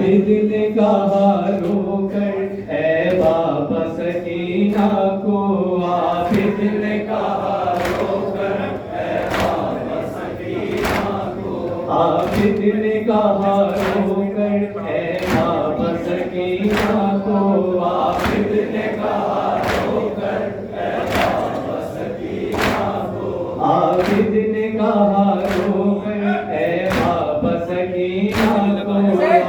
आबिद ने कहा रोकर ऐ बाबा सकीना को, आबिद ने कहा रोकर ऐ बाबा सकीना को, आबिद ने कहा रोकर ऐ बाबा सकीना को, आबिद ने कहा रोकर ऐ बाबा सकीना को, आबिद ने कहा रोकर ऐ बाबा सकीना को,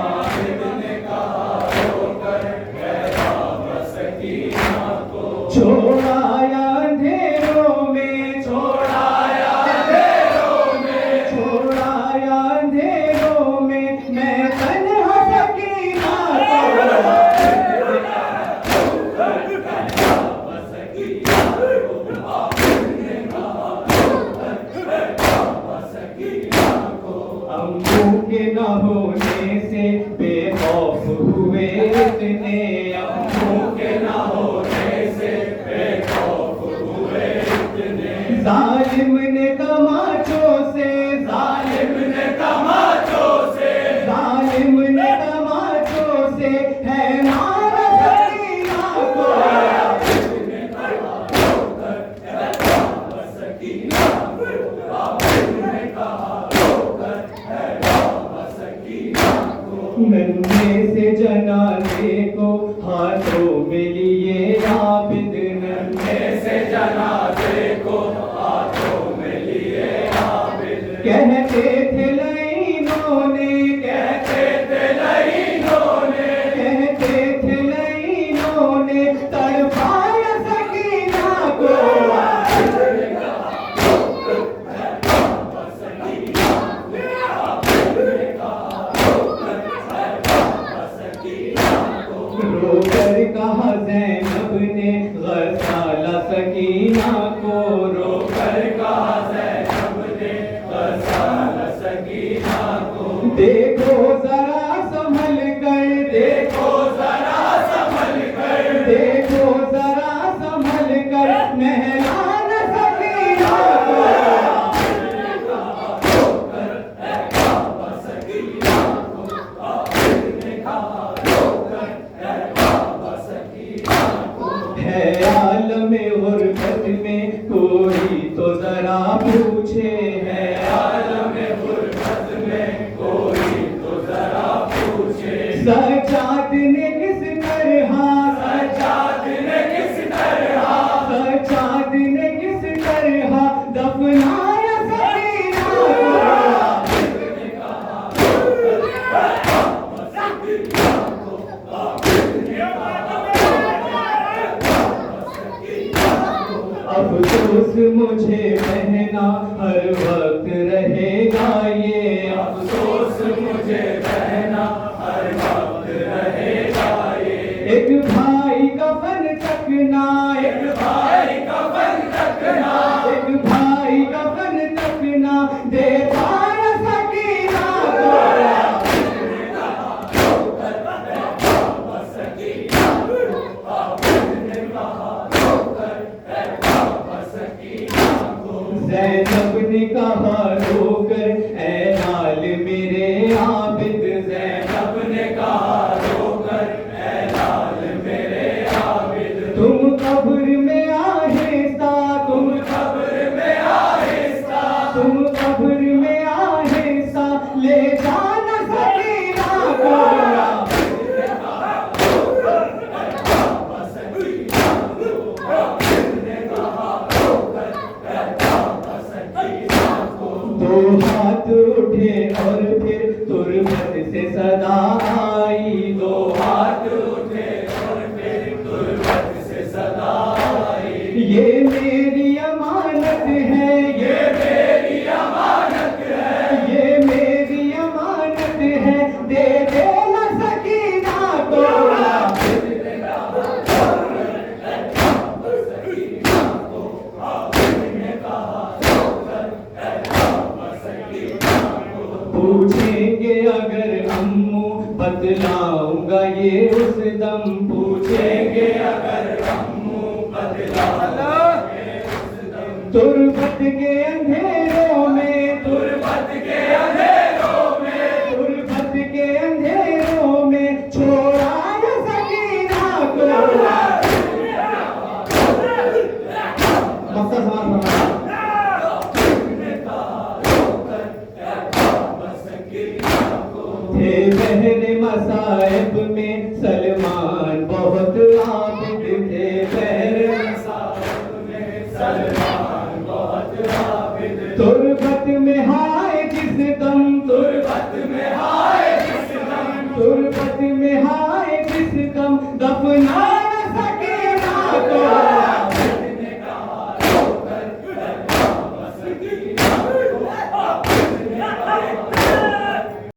आबिद ने कहा रोकर ऐ बाबा सकीना को। छोड़ाया अंधेरों में, छोड़ाया अंधेरों में, छोड़ाया अंधेरों में, मैं तन्हा सकीना को, बाबा सकीना को, आबिद ने कहा रोकर ऐ बाबा सकीना को। अम्मू के न होने से बेखौफ हुए इतने, अम्मू के न होने से बेखौफ हुए इतने, जालिम ने तमाचों से, जालिम ने तमाचों से, जालिम ने तमाचों से है मारा सकीना को, आबिद ने कहा रोकर ऐ बाबा सकीना को, आबिद ने कहा रोकर ऐ बाबा सकीना को। नन्हे से जनाजे को हाथों में लिए आबिद, नन्हे से जनाजे को हाथों में लिए आबिद, कहते थे लाइनों ने, कहते थे लाइनों ने, कहते थे लाइनों ने तड़पाया सकीना को, आबिद ने कहा रोकर ऐ बाबा सकीना को, आबिद ने कहा रोकर ऐ बाबा सकीना को। रोकर कहा ज़ैनब ने ग़साला सकीना को, रोकर कहा ज़ैनब ने ग़साला सकीना को। देखो जरा संभल कर, देखो जरा संभल कर, देखो जरा संभल कर, नहलाना सकीना को, आबिद ने कहा रोकर ऐ बाबा सकीना को, आबिद ने कहा रोकर ऐ बाबा सकीना को। है आलमे गुरबत में कोई तो जरा पूछे, है आलमे गुरबत में कोई तो जरा पूछे, सज्जाद ने किस तरह, सज्जाद ने किस तरह, सज्जाद ने किस तरह दफनाया सकीना को, आबिद ने कहा रोकर ऐ बाबा सकीना को, आबिद ने कहा रोकर ऐ बाबा सकीना को। अफसोस मुझे बहना हर वक्त रहेगा ये, अफसोस मुझे बहना हर वक्त रहेगा ये, एक भाई कफन तकना, एक भाई कफन तकना, एक भाई कफन तकना दे पाया सकीना को, आबिद ने कहा रोकर ऐ बाबा सकीना को, आबिद ने कहा रोकर ऐ बाबा सकीना को। ज़ैनब ने कहा रोकर ऐ लाल मेरे आबिद, ज़ैनब ने कहा रोकर ऐ लाल मेरे आबिद, तुम कब्र में आहिस्ता, तुम कब्र में आहिस्ता, तुम कब्र में आहिस्ता ले जाना सकीना को, आबिद ने कहा रोकर ऐ बाबा सकीना को, आबिद ने कहा रोकर ऐ बाबा सकीना को। दो हाथ उठे और फिर तुरबत से सदा आई, दो हाथ उठे और फिर तुरबत से सदा आई, ये मेरी अमानत है, ये मेरी अमानत है, ये मेरी अमानत है, दे देना सकीना को, आबिद ने कहा रोकर ऐ बाबा सकीना को, आबिद ने कहा रोकर ऐ बाबा सकीना को। पूछेंगे अगर अम्मू बतलाऊंगा ये उस दम, पूछेंगे अगर अम्मू बतलाऊंगा ये उस दम, तुरबत के अंधेरों में, तुरबत के अंधेरों में, तुरबत के अंधेरों छोड़ा न सकीना को। मक्का सवाल थे बहरे मसाइब में सलमान बहुत आबिद थे। बहरे मसाइब में सलमान बहुत आबिद। तुरबत में हाय जिस दम, तुरबत में हाय जिस दम, तुरबत में हाय जिस दम दफना